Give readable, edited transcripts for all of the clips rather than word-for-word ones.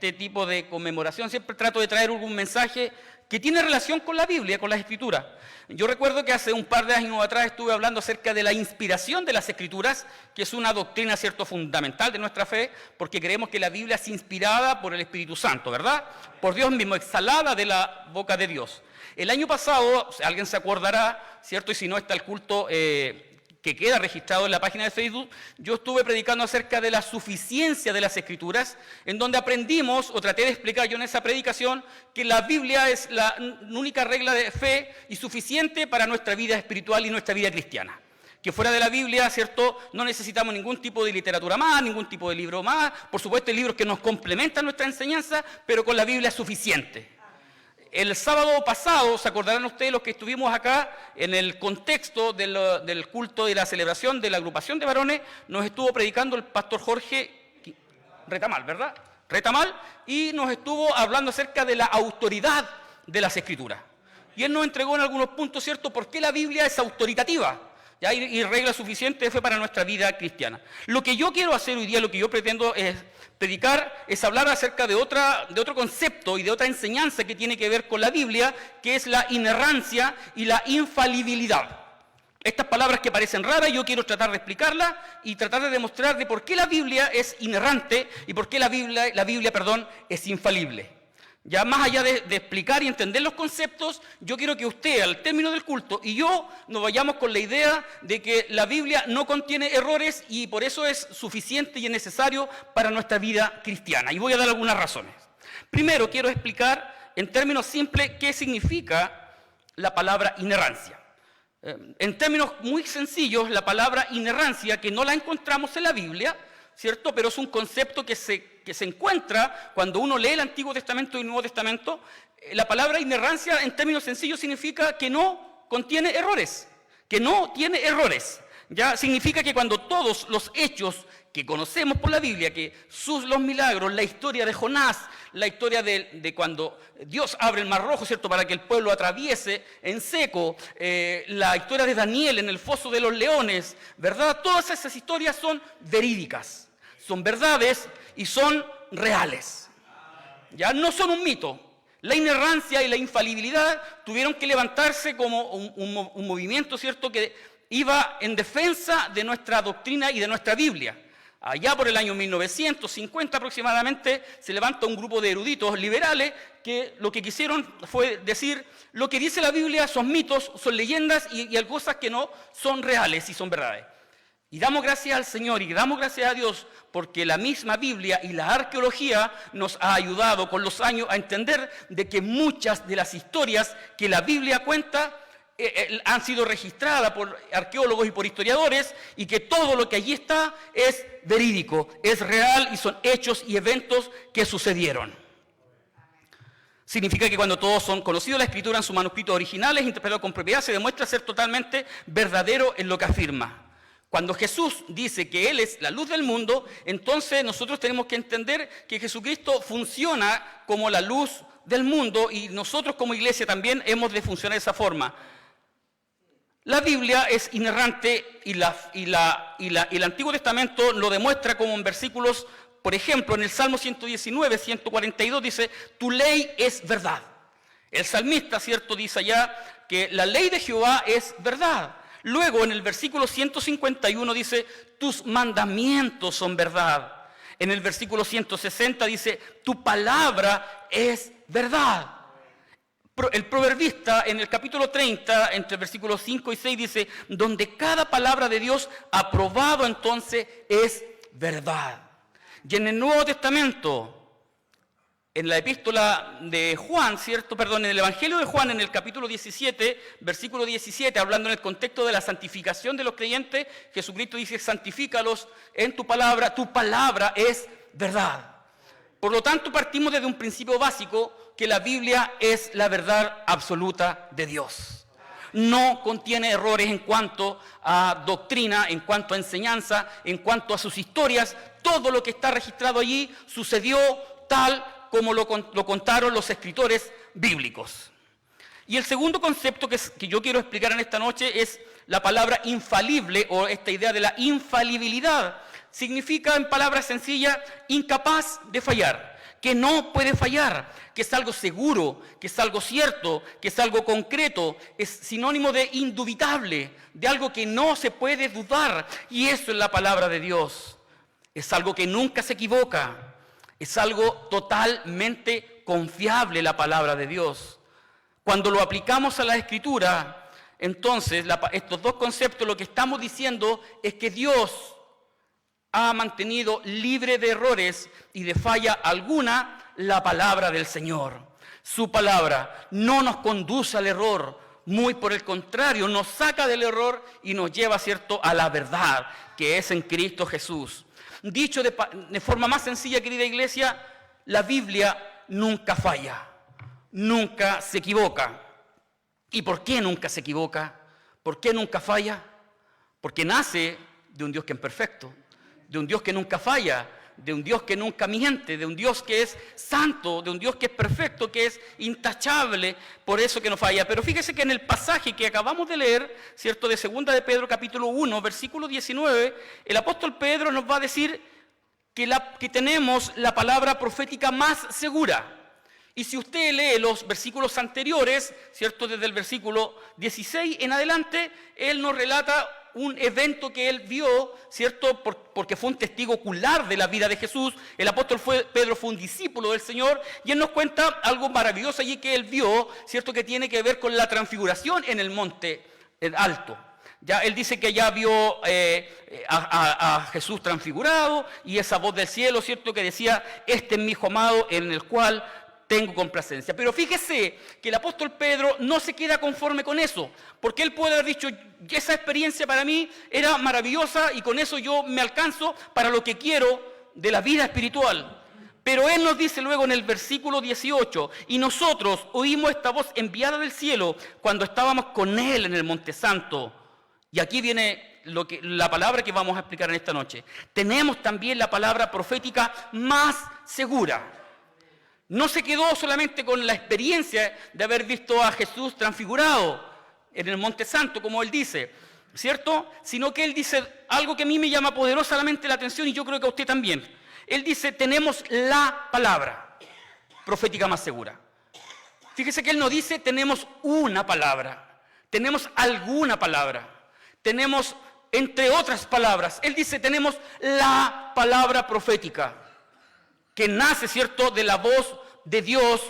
este tipo de conmemoración siempre trato de traer algún mensaje que tiene relación con la Biblia, con las Escrituras. Yo recuerdo que hace un par de años atrás estuve hablando acerca de la inspiración de las Escrituras, que es una doctrina, cierto, fundamental de nuestra fe, porque creemos que la Biblia es inspirada por el Espíritu Santo, ¿verdad? Por Dios mismo, exhalada de la boca de Dios. El año pasado, alguien se acordará, ¿cierto? Y si no, está el culto que queda registrado en la página de Facebook, yo estuve predicando acerca de la suficiencia de las Escrituras, en donde aprendimos, o traté de explicar yo en esa predicación, que la Biblia es la única regla de fe y suficiente para nuestra vida espiritual y nuestra vida cristiana. Que fuera de la Biblia, ¿cierto?, no necesitamos ningún tipo de literatura más, ningún tipo de libro más, por supuesto hay libros que nos complementan nuestra enseñanza, pero con la Biblia es suficiente. El sábado pasado, se acordarán ustedes los que estuvimos acá, en el contexto del culto y la celebración de la agrupación de varones, nos estuvo predicando el pastor Jorge Retamal, ¿verdad? Retamal, y nos estuvo hablando acerca de la autoridad de las Escrituras. Y él nos entregó en algunos puntos, ¿cierto?, por qué la Biblia es autoritativa. ¿Ya? Y regla suficiente de fe para nuestra vida cristiana. Lo que yo quiero hacer hoy día, lo que yo pretendo es predicar, es hablar acerca de otro concepto y de otra enseñanza que tiene que ver con la Biblia, que es la inerrancia y la infalibilidad. Estas palabras que parecen raras, yo quiero tratar de explicarlas y tratar de demostrar de por qué la Biblia es inerrante y por qué la Biblia, es infalible. Ya más allá de explicar y entender los conceptos, yo quiero que usted, al término del culto, y yo nos vayamos con la idea de que la Biblia no contiene errores y por eso es suficiente y es necesario para nuestra vida cristiana. Y voy a dar algunas razones. Primero, quiero explicar en términos simples qué significa la palabra inerrancia. En términos muy sencillos, la palabra inerrancia, que no la encontramos en la Biblia, ¿cierto? Pero es un concepto que se encuentra cuando uno lee el Antiguo Testamento y el Nuevo Testamento. La palabra inerrancia, en términos sencillos, significa que no contiene errores, que no tiene errores. Ya significa que cuando todos los hechos que conocemos por la Biblia, que los milagros, la historia de Jonás, la historia de cuando Dios abre el Mar Rojo, ¿cierto?, para que el pueblo atraviese en seco, la historia de Daniel en el foso de los leones, ¿verdad? Todas esas historias son verídicas, son verdades y son reales. Ya no son un mito. La inerrancia y la infalibilidad tuvieron que levantarse como un movimiento, ¿cierto?, que iba en defensa de nuestra doctrina y de nuestra Biblia. Allá por el año 1950 aproximadamente se levanta un grupo de eruditos liberales que lo que quisieron fue decir lo que dice la Biblia son mitos, son leyendas y hay cosas que no son reales y son verdades. Y damos gracias al Señor y damos gracias a Dios porque la misma Biblia y la arqueología nos ha ayudado con los años a entender de que muchas de las historias que la Biblia cuenta han sido registradas por arqueólogos y por historiadores y que todo lo que allí está es verídico, es real y son hechos y eventos que sucedieron. Significa que cuando todos son conocidos la Escritura en sus manuscritos originales, interpretados con propiedad, se demuestra ser totalmente verdadero en lo que afirma. Cuando Jesús dice que Él es la luz del mundo, entonces nosotros tenemos que entender que Jesucristo funciona como la luz del mundo y nosotros como iglesia también hemos de funcionar de esa forma. La Biblia es inerrante y el Antiguo Testamento lo demuestra como en versículos, por ejemplo, en el Salmo 119, 142 dice, tu ley es verdad. El salmista, ¿cierto?, dice allá que la ley de Jehová es verdad. Luego en el versículo 151 dice, tus mandamientos son verdad. En el versículo 160 dice, tu palabra es verdad. El proverbista en el capítulo 30, entre versículos 5 y 6 dice, donde cada palabra de Dios aprobado entonces es verdad. Y en el Nuevo Testamento, en la epístola de Juan, en el Evangelio de Juan, en el capítulo 17, versículo 17, hablando en el contexto de la santificación de los creyentes, Jesucristo dice, santifícalos en tu palabra es verdad. Por lo tanto, partimos desde un principio básico, que la Biblia es la verdad absoluta de Dios. No contiene errores en cuanto a doctrina, en cuanto a enseñanza, en cuanto a sus historias. Todo lo que está registrado allí sucedió tal como lo contaron los escritores bíblicos. Y el segundo concepto que yo quiero explicar en esta noche es la palabra infalible o esta idea de la infalibilidad. Significa en palabras sencillas, incapaz de fallar. que no puede fallar, que es algo seguro, que es algo cierto, que es algo concreto, es sinónimo de indubitable, de algo que no se puede dudar, y eso es la palabra de Dios. Es algo que nunca se equivoca, es algo totalmente confiable, la palabra de Dios. Cuando lo aplicamos a la Escritura, entonces estos dos conceptos, lo que estamos diciendo es que Dios ha mantenido libre de errores y de falla alguna la palabra del Señor. Su palabra no nos conduce al error, muy por el contrario, nos saca del error y nos lleva, ¿cierto?, a la verdad, que es en Cristo Jesús. Dicho de forma más sencilla, querida iglesia, la Biblia nunca falla, nunca se equivoca. ¿Y por qué nunca se equivoca? ¿Por qué nunca falla? Porque nace de un Dios que es perfecto, de un Dios que nunca falla, de un Dios que nunca miente, de un Dios que es santo, de un Dios que es perfecto, que es intachable, por eso que no falla. Pero fíjese que en el pasaje que acabamos de leer, ¿cierto?, de 2 de Pedro, capítulo 1, versículo 19, el apóstol Pedro nos va a decir que tenemos la palabra profética más segura. Y si usted lee los versículos anteriores, ¿cierto?, desde el versículo 16 en adelante, él nos relata un evento que él vio, ¿cierto?, porque fue un testigo ocular de la vida de Jesús. El apóstol Pedro fue un discípulo del Señor, y él nos cuenta algo maravilloso allí que él vio, ¿cierto?, que tiene que ver con la transfiguración en el monte alto. Ya él dice que ya vio a Jesús transfigurado, y esa voz del cielo, ¿cierto?, que decía: este es mi hijo amado en el cual tengo complacencia. Pero fíjese que el apóstol Pedro no se queda conforme con eso, porque él puede haber dicho: esa experiencia para mí era maravillosa y con eso yo me alcanzo para lo que quiero de la vida espiritual. Pero él nos dice luego en el versículo 18: y nosotros oímos esta voz enviada del cielo cuando estábamos con él en el Monte Santo. Y aquí viene la palabra que vamos a explicar en esta noche. Tenemos también la palabra profética más segura. No se quedó solamente con la experiencia de haber visto a Jesús transfigurado en el Monte Santo, como él dice, ¿cierto? Sino que él dice algo que a mí me llama poderosamente la atención, y yo creo que a usted también. Él dice: tenemos la palabra profética más segura. Fíjese que él no dice tenemos una palabra, tenemos alguna palabra, tenemos entre otras palabras. Él dice tenemos la palabra profética, que nace, ¿cierto?, de la voz de Dios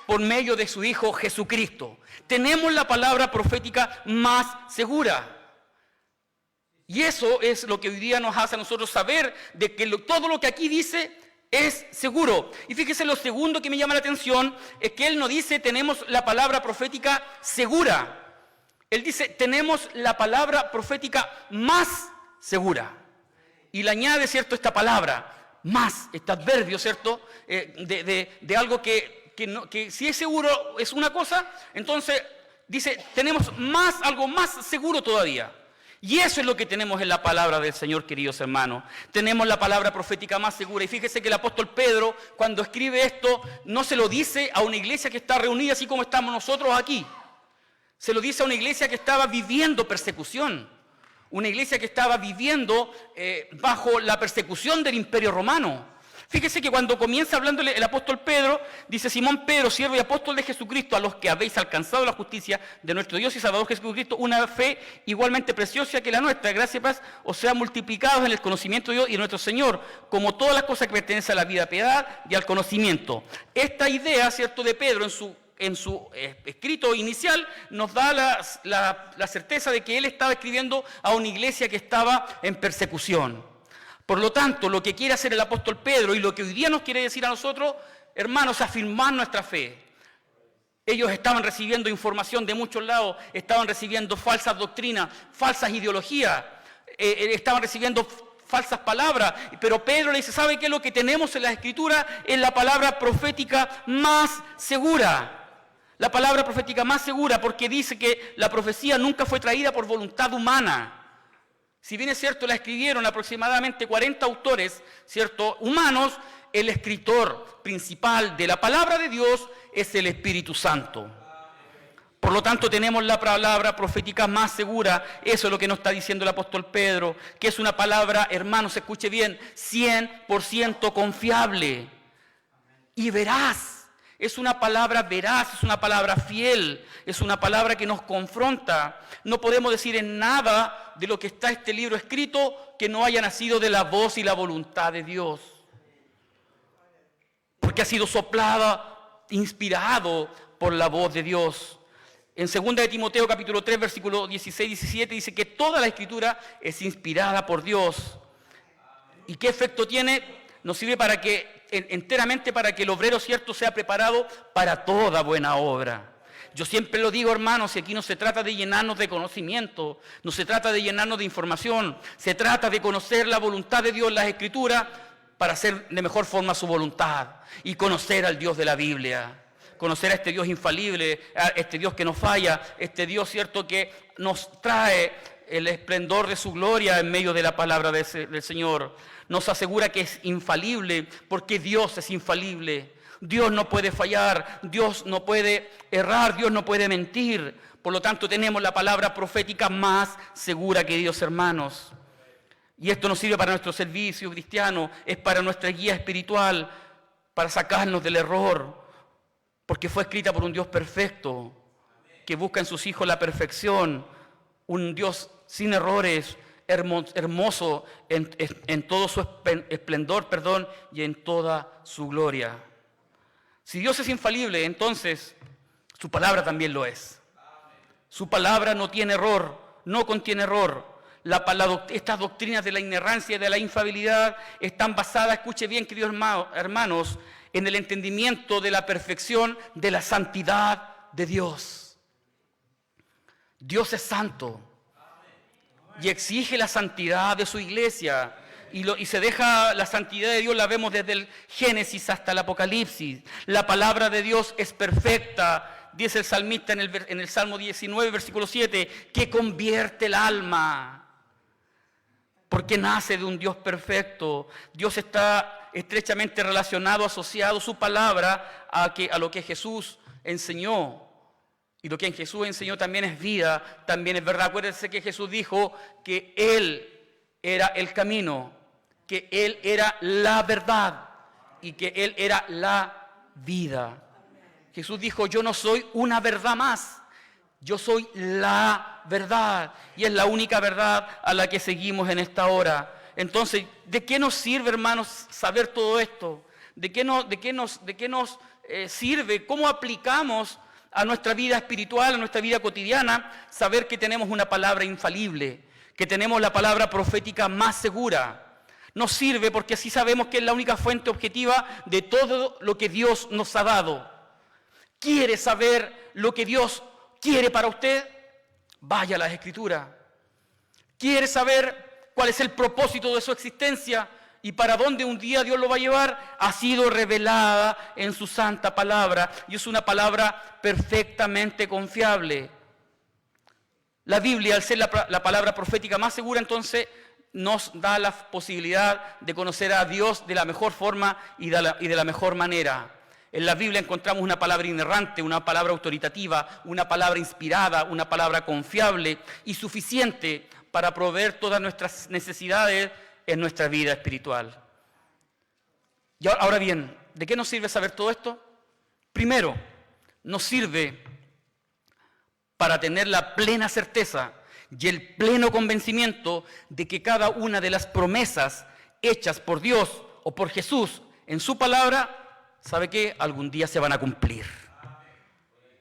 por medio de su Hijo Jesucristo. Tenemos la palabra profética más segura. Y eso es lo que hoy día nos hace a nosotros saber de que todo lo que aquí dice es seguro. Y fíjese, lo segundo que me llama la atención es que él no dice tenemos la palabra profética segura. Él dice tenemos la palabra profética más segura. Y le añade, ¿cierto?, esta palabra más, este adverbio, ¿cierto?, de algo que si es seguro es una cosa, entonces dice tenemos algo más seguro todavía. Y eso es lo que tenemos en la palabra del Señor, queridos hermanos. Tenemos la palabra profética más segura. Y fíjese que el apóstol Pedro, cuando escribe esto, no se lo dice a una iglesia que está reunida así como estamos nosotros aquí. Se lo dice a una iglesia que estaba viviendo persecución. Una iglesia que estaba viviendo bajo la persecución del Imperio Romano. Fíjese que cuando comienza hablándole el apóstol Pedro, dice: Simón Pedro, siervo y apóstol de Jesucristo, a los que habéis alcanzado la justicia de nuestro Dios y Salvador Jesucristo, una fe igualmente preciosa que la nuestra, gracia y paz os sean multiplicados en el conocimiento de Dios y de nuestro Señor, como todas las cosas que pertenecen a la vida, piedad y al conocimiento. Esta idea, ¿cierto?, de Pedro en su escrito inicial nos da la certeza de que él estaba escribiendo a una iglesia que estaba en persecución. Por lo tanto, lo que quiere hacer el apóstol Pedro y lo que hoy día nos quiere decir a nosotros, hermanos, afirmar nuestra fe. Ellos estaban recibiendo información de muchos lados, estaban recibiendo falsas doctrinas, falsas ideologías, estaban recibiendo falsas palabras, pero Pedro le dice: ¿sabe qué? Lo que tenemos en la Escritura es la palabra profética más segura. La palabra profética más segura, porque dice que la profecía nunca fue traída por voluntad humana. Si bien es cierto, la escribieron aproximadamente 40 autores, ¿cierto?, humanos, el escritor principal de la palabra de Dios es el Espíritu Santo. Por lo tanto, tenemos la palabra profética más segura. Eso es lo que nos está diciendo el apóstol Pedro, que es una palabra, hermanos, escuche bien, 100% confiable. y veraz. Es una palabra veraz, es una palabra fiel, es una palabra que nos confronta. No podemos decir en nada de lo que está este libro escrito que no haya nacido de la voz y la voluntad de Dios. Porque ha sido soplada, inspirado por la voz de Dios. En 2 de Timoteo capítulo 3, versículo 16-17 dice que toda la Escritura es inspirada por Dios. ¿Y qué efecto tiene? Nos sirve enteramente para que el obrero cierto sea preparado para toda buena obra. Yo siempre lo digo, hermanos, y aquí no se trata de llenarnos de conocimiento, no se trata de llenarnos de información, se trata de conocer la voluntad de Dios en las Escrituras para hacer de mejor forma su voluntad y conocer al Dios de la Biblia. Conocer a este Dios infalible, a este Dios que no falla, este Dios cierto que nos trae el esplendor de su gloria en medio de la palabra del Señor. Nos asegura que es infalible porque Dios es infalible. Dios no puede fallar, Dios no puede errar, Dios no puede mentir. Por lo tanto, tenemos la palabra profética más segura, queridos hermanos. Y esto nos sirve para nuestro servicio cristiano, es para nuestra guía espiritual, para sacarnos del error. Porque fue escrita por un Dios perfecto, que busca en sus hijos la perfección, un Dios sin errores, hermoso en todo su esplendor, y en toda su gloria. Si Dios es infalible, entonces su palabra también lo es. Su palabra no tiene error, no contiene error. Estas doctrinas de la inerrancia y de la infalibilidad están basadas, escuche bien, queridos hermanos, en el entendimiento de la perfección de la santidad de Dios. Dios es santo y exige la santidad de su iglesia. Y se deja la santidad de Dios, la vemos desde el Génesis hasta el Apocalipsis. La palabra de Dios es perfecta, dice el salmista en el Salmo 19, versículo 7, que convierte el alma. Porque nace de un Dios perfecto. Dios está estrechamente relacionado, asociado su palabra a lo que Jesús enseñó. Y lo que en Jesús enseñó también es vida, también es verdad. Acuérdense que Jesús dijo que Él era el camino, que Él era la verdad y que Él era la vida. Jesús dijo, yo no soy una verdad más, yo soy la verdad. Y es la única verdad a la que seguimos en esta hora. Entonces, ¿de qué nos sirve, hermanos, saber todo esto? ¿De qué nos sirve? ¿Cómo aplicamos a nuestra vida espiritual, a nuestra vida cotidiana, saber que tenemos una palabra infalible, que tenemos la palabra profética más segura? Nos sirve porque así sabemos que es la única fuente objetiva de todo lo que Dios nos ha dado. ¿Quiere saber lo que Dios quiere para usted? Vaya a las Escrituras. ¿Quiere saber cuál es el propósito de su existencia y para dónde un día Dios lo va a llevar? Ha sido revelada en su santa palabra y es una palabra perfectamente confiable. La Biblia, al ser la palabra profética más segura, entonces nos da la posibilidad de conocer a Dios de la mejor forma y de la mejor manera. En la Biblia encontramos una palabra inerrante, una palabra autoritativa, una palabra inspirada, una palabra confiable y suficiente para proveer todas nuestras necesidades en nuestra vida espiritual. Y ahora bien, ¿de qué nos sirve saber todo esto? Primero, nos sirve para tener la plena certeza y el pleno convencimiento de que cada una de las promesas hechas por Dios o por Jesús en su palabra, ¿sabe qué? Algún día se van a cumplir.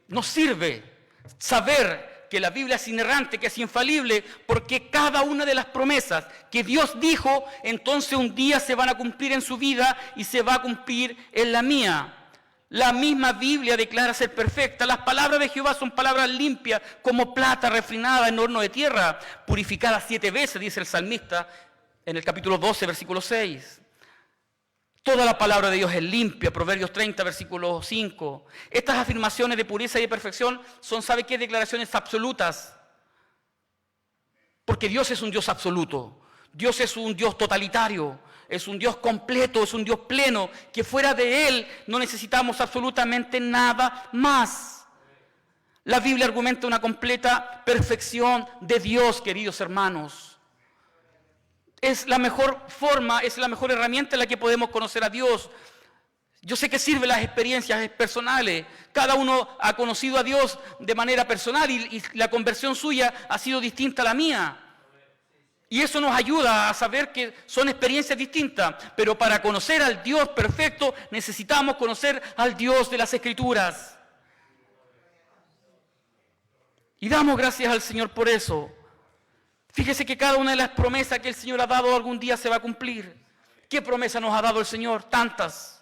Nos sirve saber que la Biblia es inerrante, que es infalible, porque cada una de las promesas que Dios dijo, entonces un día se van a cumplir en su vida y se va a cumplir en la mía. La misma Biblia declara ser perfecta. Las palabras de Jehová son palabras limpias, como plata refinada en horno de tierra, purificada 7 veces, dice el salmista en el capítulo 12, versículo 6. Toda la palabra de Dios es limpia, Proverbios 30, versículo 5. Estas afirmaciones de pureza y de perfección son, ¿sabe qué? Declaraciones absolutas. Porque Dios es un Dios absoluto. Dios es un Dios totalitario. Es un Dios completo, es un Dios pleno, que fuera de Él no necesitamos absolutamente nada más. La Biblia argumenta una completa perfección de Dios, queridos hermanos. Es la mejor forma, es la mejor herramienta en la que podemos conocer a Dios. Yo sé que sirven las experiencias personales. Cada uno ha conocido a Dios de manera personal y la conversión suya ha sido distinta a la mía. Y eso nos ayuda a saber que son experiencias distintas. Pero para conocer al Dios perfecto necesitamos conocer al Dios de las Escrituras. Y damos gracias al Señor por eso. Fíjese que cada una de las promesas que el Señor ha dado algún día se va a cumplir. ¿Qué promesa nos ha dado el Señor? Tantas.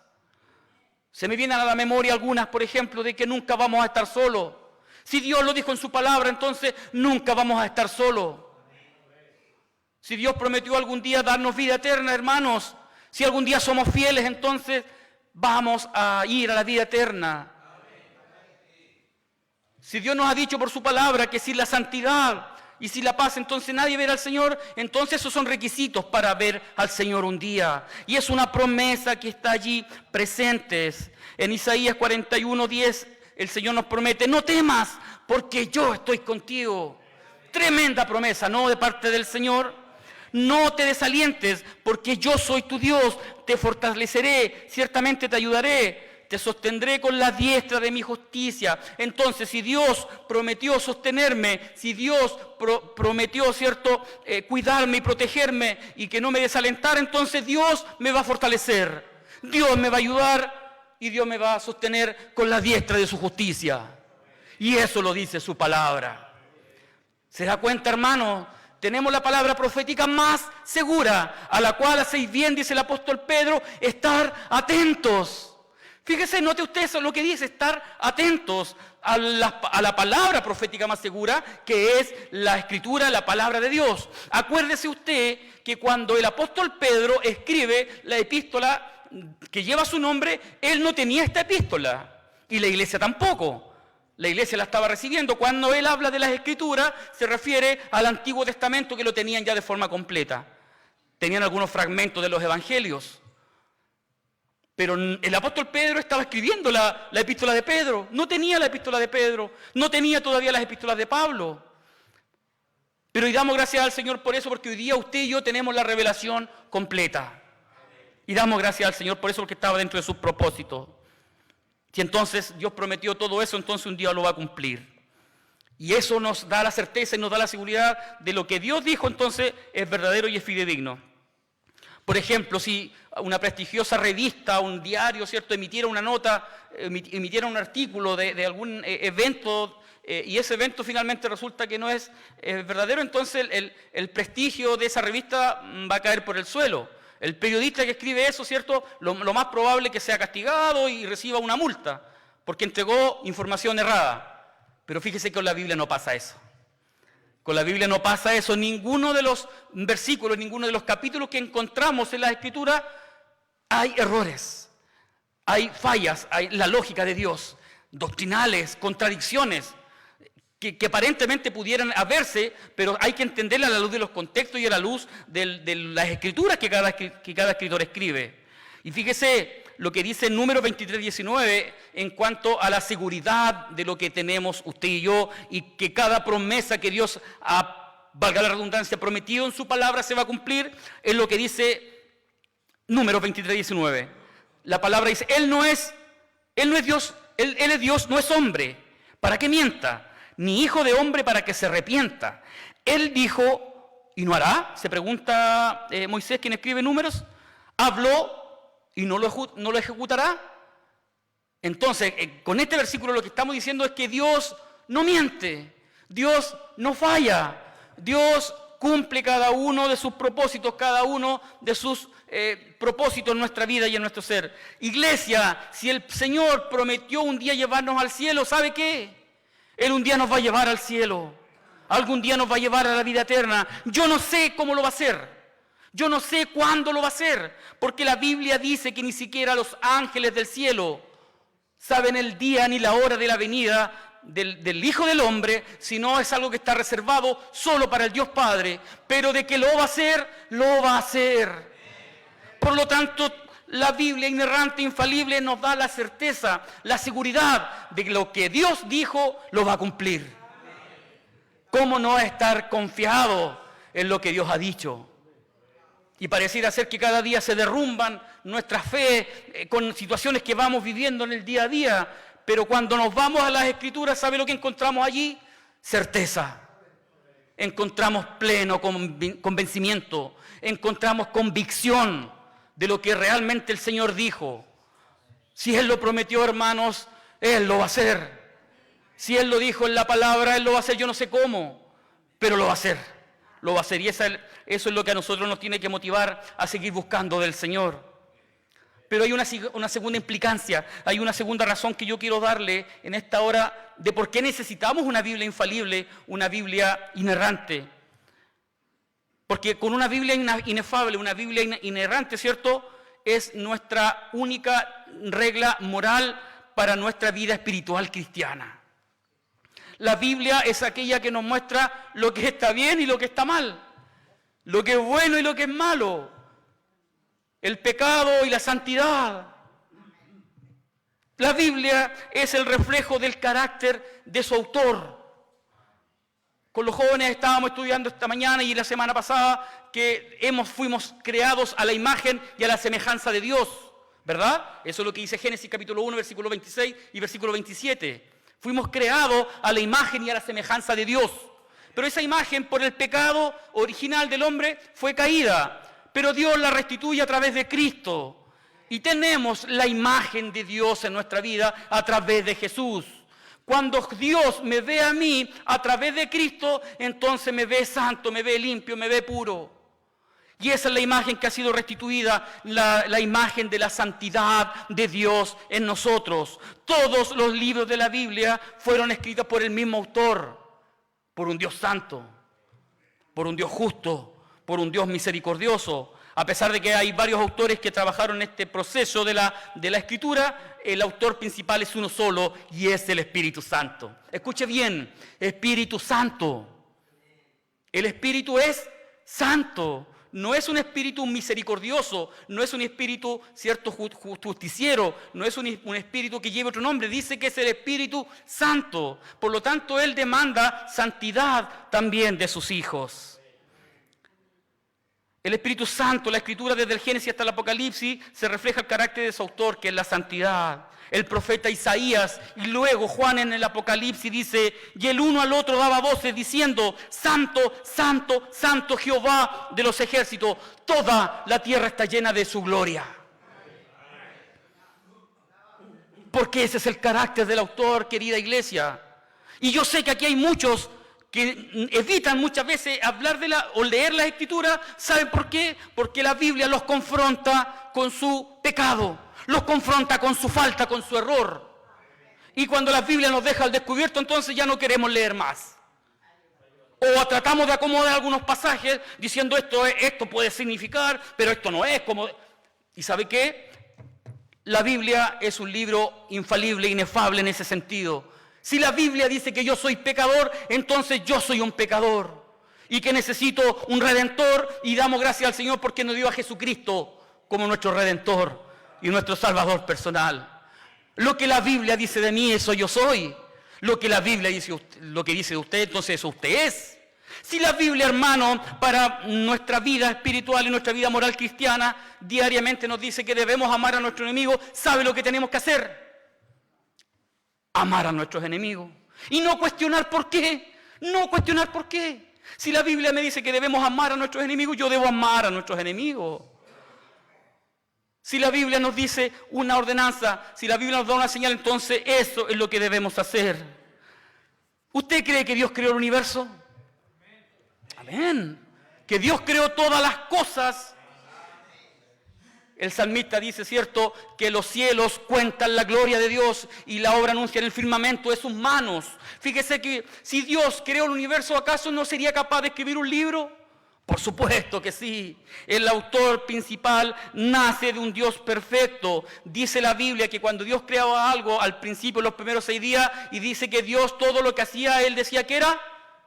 Se me vienen a la memoria algunas, por ejemplo, de que nunca vamos a estar solos. Si Dios lo dijo en su palabra, entonces nunca vamos a estar solos. Si Dios prometió algún día darnos vida eterna, hermanos, si algún día somos fieles, entonces vamos a ir a la vida eterna. Si Dios nos ha dicho por su palabra que sin la santidad y sin la paz, entonces nadie verá al Señor, entonces esos son requisitos para ver al Señor un día. Y es una promesa que está allí presente. En Isaías 41:10, el Señor nos promete, no temas, porque yo estoy contigo. Tremenda promesa, ¿no?, de parte del Señor. No te desalientes, porque yo soy tu Dios, te fortaleceré, ciertamente te ayudaré. Te sostendré con la diestra de mi justicia. Entonces, si Dios prometió sostenerme, si Dios prometió, ¿cierto?, cuidarme y protegerme y que no me desalentara, entonces Dios me va a fortalecer. Dios me va a ayudar y Dios me va a sostener con la diestra de su justicia. Y eso lo dice su palabra. ¿Se da cuenta, hermano? Tenemos la palabra profética más segura, a la cual hacéis bien, dice el apóstol Pedro, estar atentos. Fíjese, note usted eso, lo que dice, estar atentos a la palabra profética más segura, que es la Escritura, la palabra de Dios. Acuérdese usted que cuando el apóstol Pedro escribe la epístola que lleva su nombre, él no tenía esta epístola, y la iglesia tampoco. La iglesia la estaba recibiendo. Cuando él habla de las Escrituras, se refiere al Antiguo Testamento, que lo tenían ya de forma completa. Tenían algunos fragmentos de los evangelios. Pero el apóstol Pedro estaba escribiendo la epístola de Pedro. No tenía la epístola de Pedro. No tenía todavía las epístolas de Pablo. Pero hoy damos gracias al Señor por eso, porque hoy día usted y yo tenemos la revelación completa. Y damos gracias al Señor por eso, porque estaba dentro de sus propósitos. Si entonces Dios prometió todo eso, entonces un día lo va a cumplir. Y eso nos da la certeza y nos da la seguridad de lo que Dios dijo, entonces es verdadero y es fidedigno. Por ejemplo, si una prestigiosa revista, un diario, ¿cierto?, emitiera una nota, emitiera un artículo de algún evento, y ese evento finalmente resulta que no es verdadero, entonces el prestigio de esa revista va a caer por el suelo. El periodista que escribe eso, ¿cierto?, lo más probable es que sea castigado y reciba una multa, porque entregó información errada. Pero fíjese que con la Biblia no pasa eso. Con la Biblia no pasa eso. Ninguno de los versículos, ninguno de los capítulos que encontramos en la Escritura hay errores, hay fallas, hay la lógica de Dios, doctrinales, contradicciones, que aparentemente pudieran haberse, pero hay que entenderla a la luz de los contextos y a la luz de las Escrituras que cada escritor escribe. Y fíjese lo que dice Números 23:19 en cuanto a la seguridad de lo que tenemos usted y yo, y que cada promesa que Dios ha, valga la redundancia, prometido en su palabra se va a cumplir. Es lo que dice Números 23:19. La palabra dice, Él no es Dios, Él es Dios, no es hombre, para que mienta, ni hijo de hombre para que se arrepienta. Él dijo, ¿y no hará? Se pregunta Moisés, quien escribe Números. Habló y no lo ejecutará. Entonces, con este versículo lo que estamos diciendo es que Dios no miente, Dios no falla, Dios cumple cada uno de sus propósitos, cada uno de sus propósitos en nuestra vida y en nuestro ser. Iglesia, si el Señor prometió un día llevarnos al cielo, ¿sabe qué? Él un día nos va a llevar al cielo, algún día nos va a llevar a la vida eterna. Yo no sé cómo lo va a hacer. Yo no sé cuándo lo va a hacer, porque la Biblia dice que ni siquiera los ángeles del cielo saben el día ni la hora de la venida del Hijo del Hombre, sino es algo que está reservado solo para el Dios Padre. Pero de que lo va a hacer, lo va a hacer. Por lo tanto, la Biblia inerrante, infalible, nos da la certeza, la seguridad de que lo que Dios dijo lo va a cumplir. ¿Cómo no estar confiado en lo que Dios ha dicho? Y pareciera ser que cada día se derrumban nuestra fe con situaciones que vamos viviendo en el día a día. Pero cuando nos vamos a las Escrituras, ¿sabe lo que encontramos allí? Certeza. Encontramos pleno convencimiento. Encontramos convicción de lo que realmente el Señor dijo. Si Él lo prometió, hermanos, Él lo va a hacer. Si Él lo dijo en la palabra, Él lo va a hacer. Yo no sé cómo, pero lo va a hacer. Lo va a hacer. Y eso es lo que a nosotros nos tiene que motivar a seguir buscando del Señor. Pero hay una segunda implicancia, hay una segunda razón que yo quiero darle en esta hora de por qué necesitamos una Biblia infalible, una Biblia inerrante. Porque con una Biblia inefable, una Biblia inerrante, ¿cierto?, es nuestra única regla moral para nuestra vida espiritual cristiana. La Biblia es aquella que nos muestra lo que está bien y lo que está mal, lo que es bueno y lo que es malo, el pecado y la santidad. La Biblia es el reflejo del carácter de su autor. Con los jóvenes estábamos estudiando esta mañana y la semana pasada que fuimos creados a la imagen y a la semejanza de Dios, ¿verdad? Eso es lo que dice Génesis capítulo 1, versículo 26 y versículo 27. Fuimos creados a la imagen y a la semejanza de Dios. Pero esa imagen, por el pecado original del hombre, fue caída. Pero Dios la restituye a través de Cristo. Y tenemos la imagen de Dios en nuestra vida a través de Jesús. Cuando Dios me ve a mí a través de Cristo, entonces me ve santo, me ve limpio, me ve puro. Y esa es la imagen que ha sido restituida, la imagen de la santidad de Dios en nosotros. Todos los libros de la Biblia fueron escritos por el mismo autor, por un Dios santo, por un Dios justo, por un Dios misericordioso. A pesar de que hay varios autores que trabajaron en este proceso de la escritura, el autor principal es uno solo y es el Espíritu Santo. Escuche bien, Espíritu Santo. El Espíritu es santo. No es un espíritu misericordioso, no es un espíritu, cierto, justiciero, no es un espíritu que lleve otro nombre, dice que es el Espíritu Santo. Por lo tanto, Él demanda santidad también de sus hijos. El Espíritu Santo, la Escritura desde el Génesis hasta el Apocalipsis, se refleja el carácter de su autor, que es la santidad. El profeta Isaías y luego Juan en el Apocalipsis dice, y el uno al otro daba voces diciendo, Santo, Santo, Santo Jehová de los ejércitos, toda la tierra está llena de su gloria. Porque ese es el carácter del autor, querida iglesia. Y yo sé que aquí hay muchos que evitan muchas veces hablar o leer la Escritura. ¿Saben por qué? Porque la Biblia los confronta con su pecado. Los confronta con su falta, con su error. Y cuando la Biblia nos deja al descubierto, entonces ya no queremos leer más. O tratamos de acomodar algunos pasajes diciendo esto puede significar, pero esto no es como... ¿Y sabe qué? La Biblia es un libro infalible, inefable en ese sentido. Si la Biblia dice que yo soy pecador, entonces yo soy un pecador. Y que necesito un Redentor, y damos gracias al Señor porque nos dio a Jesucristo como nuestro Redentor y nuestro Salvador personal. Lo que la Biblia dice de mí, eso yo soy. Lo que la Biblia dice, lo que dice de usted, entonces eso usted es. Si la Biblia, hermano, para nuestra vida espiritual y nuestra vida moral cristiana, diariamente nos dice que debemos amar a nuestro enemigo, ¿sabe lo que tenemos que hacer? Amar a nuestros enemigos. Y no cuestionar por qué. No cuestionar por qué. Si la Biblia me dice que debemos amar a nuestros enemigos, yo debo amar a nuestros enemigos. Si la Biblia nos dice una ordenanza, si la Biblia nos da una señal, entonces eso es lo que debemos hacer. ¿Usted cree que Dios creó el universo? Amén. Que Dios creó todas las cosas. El salmista dice, ¿cierto?, que los cielos cuentan la gloria de Dios y la obra anuncia en el firmamento de sus manos. Fíjese que si Dios creó el universo, ¿acaso no sería capaz de escribir un libro? Por supuesto que sí. El autor principal nace de un Dios perfecto. Dice la Biblia que cuando Dios creaba algo al principio, los primeros 6 días, y dice que Dios todo lo que hacía, Él decía que era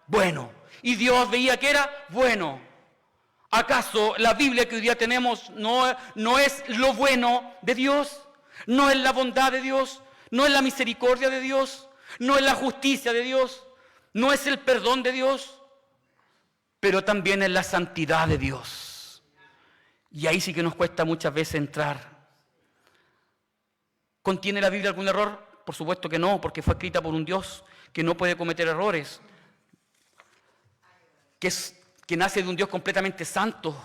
bueno. Y Dios veía que era bueno. ¿Acaso la Biblia que hoy día tenemos no es lo bueno de Dios? ¿No es la bondad de Dios? ¿No es la misericordia de Dios? ¿No es la justicia de Dios? ¿No es el perdón de Dios? Pero también es la santidad de Dios. Y ahí sí que nos cuesta muchas veces entrar. ¿Contiene la Biblia algún error? Por supuesto que no, porque fue escrita por un Dios que no puede cometer errores, que nace de un Dios completamente santo,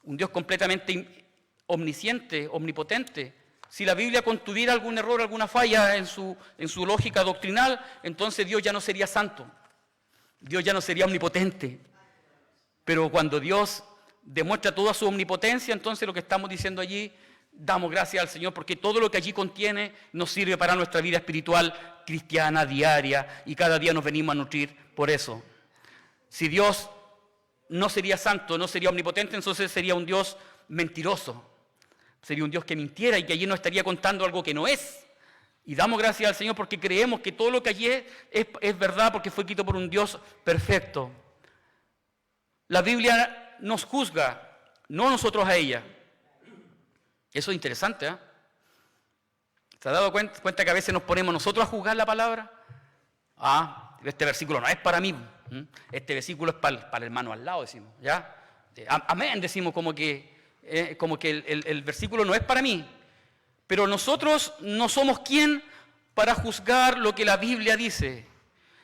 un Dios completamente omnisciente, omnipotente. Si la Biblia contuviera algún error, alguna falla en su lógica doctrinal, entonces Dios ya no sería santo, Dios ya no sería omnipotente. Pero cuando Dios demuestra toda su omnipotencia, entonces lo que estamos diciendo allí, damos gracias al Señor porque todo lo que allí contiene nos sirve para nuestra vida espiritual cristiana, diaria, y cada día nos venimos a nutrir por eso. Si Dios no sería santo, no sería omnipotente, entonces sería un Dios mentiroso. Sería un Dios que mintiera y que allí nos estaría contando algo que no es. Y damos gracias al Señor porque creemos que todo lo que allí es verdad porque fue escrito por un Dios perfecto. La Biblia nos juzga, no nosotros a ella. Eso es interesante, ¿eh? ¿Se ha dado cuenta que a veces nos ponemos nosotros a juzgar la palabra? Este versículo no es para mí. Este versículo es para el hermano al lado, decimos. ¿Ya? Amén, decimos como que el versículo no es para mí. Pero nosotros no somos quien para juzgar lo que la Biblia dice.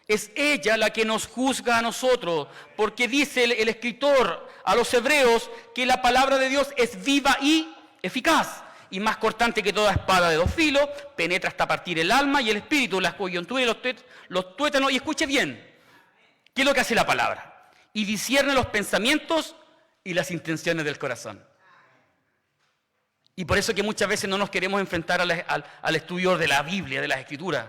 Es ella la que nos juzga a nosotros, porque dice el escritor a los hebreos que la palabra de Dios es viva y eficaz, y más cortante que toda espada de dos filos, penetra hasta partir el alma y el espíritu, las coyunturas y los tuétanos, y escuche bien, ¿qué es lo que hace la palabra? Y discierne los pensamientos y las intenciones del corazón. Y por eso que muchas veces no nos queremos enfrentar al estudio de la Biblia, de las Escrituras,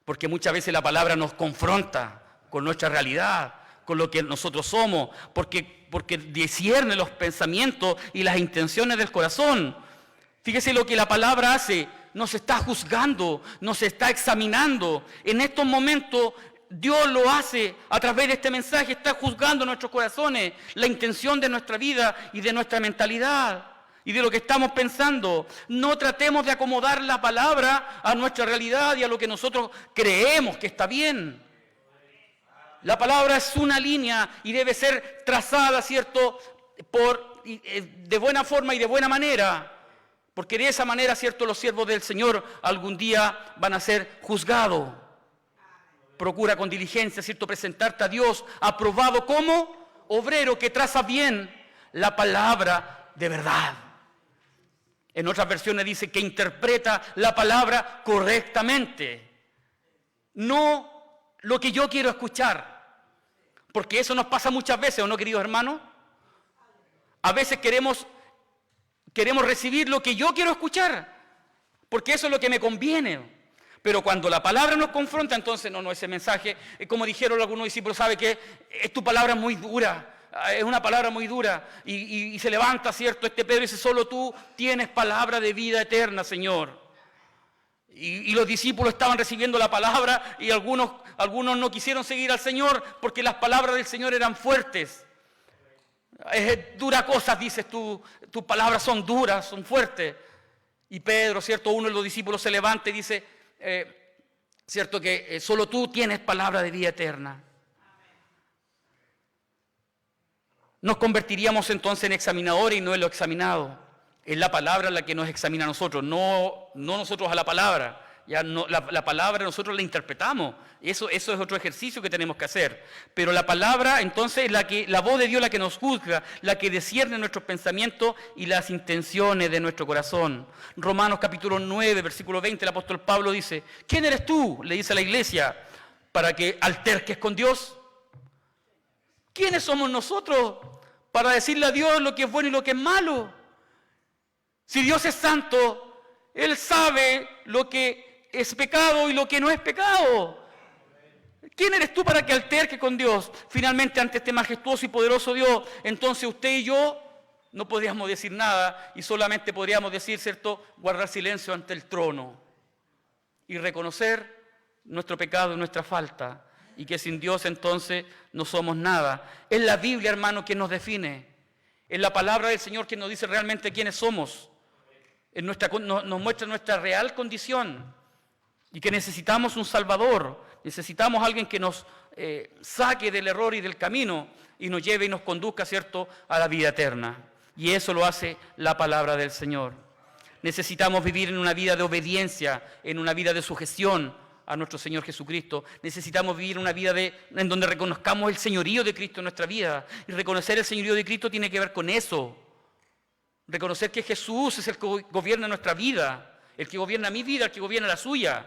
porque muchas veces la palabra nos confronta con nuestra realidad, con lo que nosotros somos, porque discierne los pensamientos y las intenciones del corazón. Fíjese lo que la palabra hace, nos está juzgando, nos está examinando. En estos momentos Dios lo hace a través de este mensaje, está juzgando nuestros corazones, la intención de nuestra vida y de nuestra mentalidad y de lo que estamos pensando. No tratemos de acomodar la palabra a nuestra realidad y a lo que nosotros creemos que está bien. La palabra es una línea y debe ser trazada, ¿cierto?, de buena forma y de buena manera, porque de esa manera, ¿cierto?, los siervos del Señor algún día van a ser juzgados. Procura con diligencia, ¿cierto?, presentarte a Dios aprobado como obrero que traza bien la palabra de verdad. En otras versiones dice que interpreta la palabra correctamente. No lo que yo quiero escuchar. Porque eso nos pasa muchas veces, ¿o no, queridos hermanos? A veces queremos recibir lo que yo quiero escuchar, porque eso es lo que me conviene. Pero cuando la palabra nos confronta, entonces no, ese mensaje, como dijeron algunos discípulos, sabe que tu palabra es muy dura, es una palabra muy dura. Y se levanta, ¿cierto? Este Pedro dice, solo tú tienes palabra de vida eterna, Señor. Y los discípulos estaban recibiendo la palabra y algunos no quisieron seguir al Señor porque las palabras del Señor eran fuertes. Dura cosas, dices tú, tus palabras son duras, son fuertes. Y Pedro, ¿cierto? Uno de los discípulos se levanta y dice, ¿cierto? Que solo tú tienes palabra de vida eterna. Nos convertiríamos entonces en examinadores y no en lo examinado. Es la palabra la que nos examina a nosotros, no nosotros a la palabra. Ya no, la palabra nosotros la interpretamos. Eso es otro ejercicio que tenemos que hacer. Pero la palabra entonces es la voz de Dios la que nos juzga, la que discierne nuestros pensamientos y las intenciones de nuestro corazón. Romanos capítulo 9, versículo 20, el apóstol Pablo dice, ¿quién eres tú? Le dice a la iglesia, para que alterques con Dios. ¿Quiénes somos nosotros para decirle a Dios lo que es bueno y lo que es malo? Si Dios es santo, Él sabe lo que es pecado y lo que no es pecado. ¿Quién eres tú para que alterques con Dios? Finalmente, ante este majestuoso y poderoso Dios, entonces usted y yo no podríamos decir nada y solamente podríamos decir, ¿cierto?, guardar silencio ante el trono y reconocer nuestro pecado y nuestra falta y que sin Dios entonces no somos nada. Es la Biblia, hermano, quien nos define. Es la palabra del Señor quien nos dice realmente quiénes somos. Nos muestra nuestra real condición y que necesitamos un Salvador, necesitamos a alguien que nos saque del error y del camino y nos lleve y nos conduzca, ¿cierto?, a la vida eterna. Y eso lo hace la palabra del Señor. Necesitamos vivir en una vida de obediencia, en una vida de sujeción a nuestro Señor Jesucristo. Necesitamos vivir una vida en donde reconozcamos el señorío de Cristo en nuestra vida. Y reconocer el señorío de Cristo tiene que ver con eso. Reconocer que Jesús es el que gobierna nuestra vida, el que gobierna mi vida, el que gobierna la suya.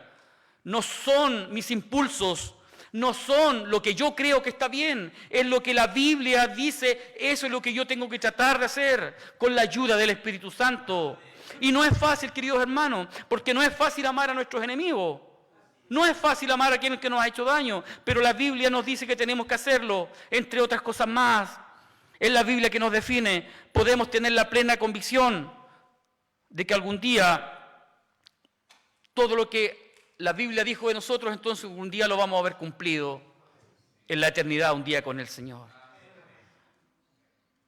No son mis impulsos, no son lo que yo creo que está bien, es lo que la Biblia dice, eso es lo que yo tengo que tratar de hacer con la ayuda del Espíritu Santo. Y no es fácil, queridos hermanos, porque no es fácil amar a nuestros enemigos. No es fácil amar a quien que nos ha hecho daño, pero la Biblia nos dice que tenemos que hacerlo, entre otras cosas más. Es la Biblia que nos define. Podemos tener la plena convicción de que algún día todo lo que la Biblia dijo de nosotros, entonces un día lo vamos a ver cumplido en la eternidad, un día con el Señor.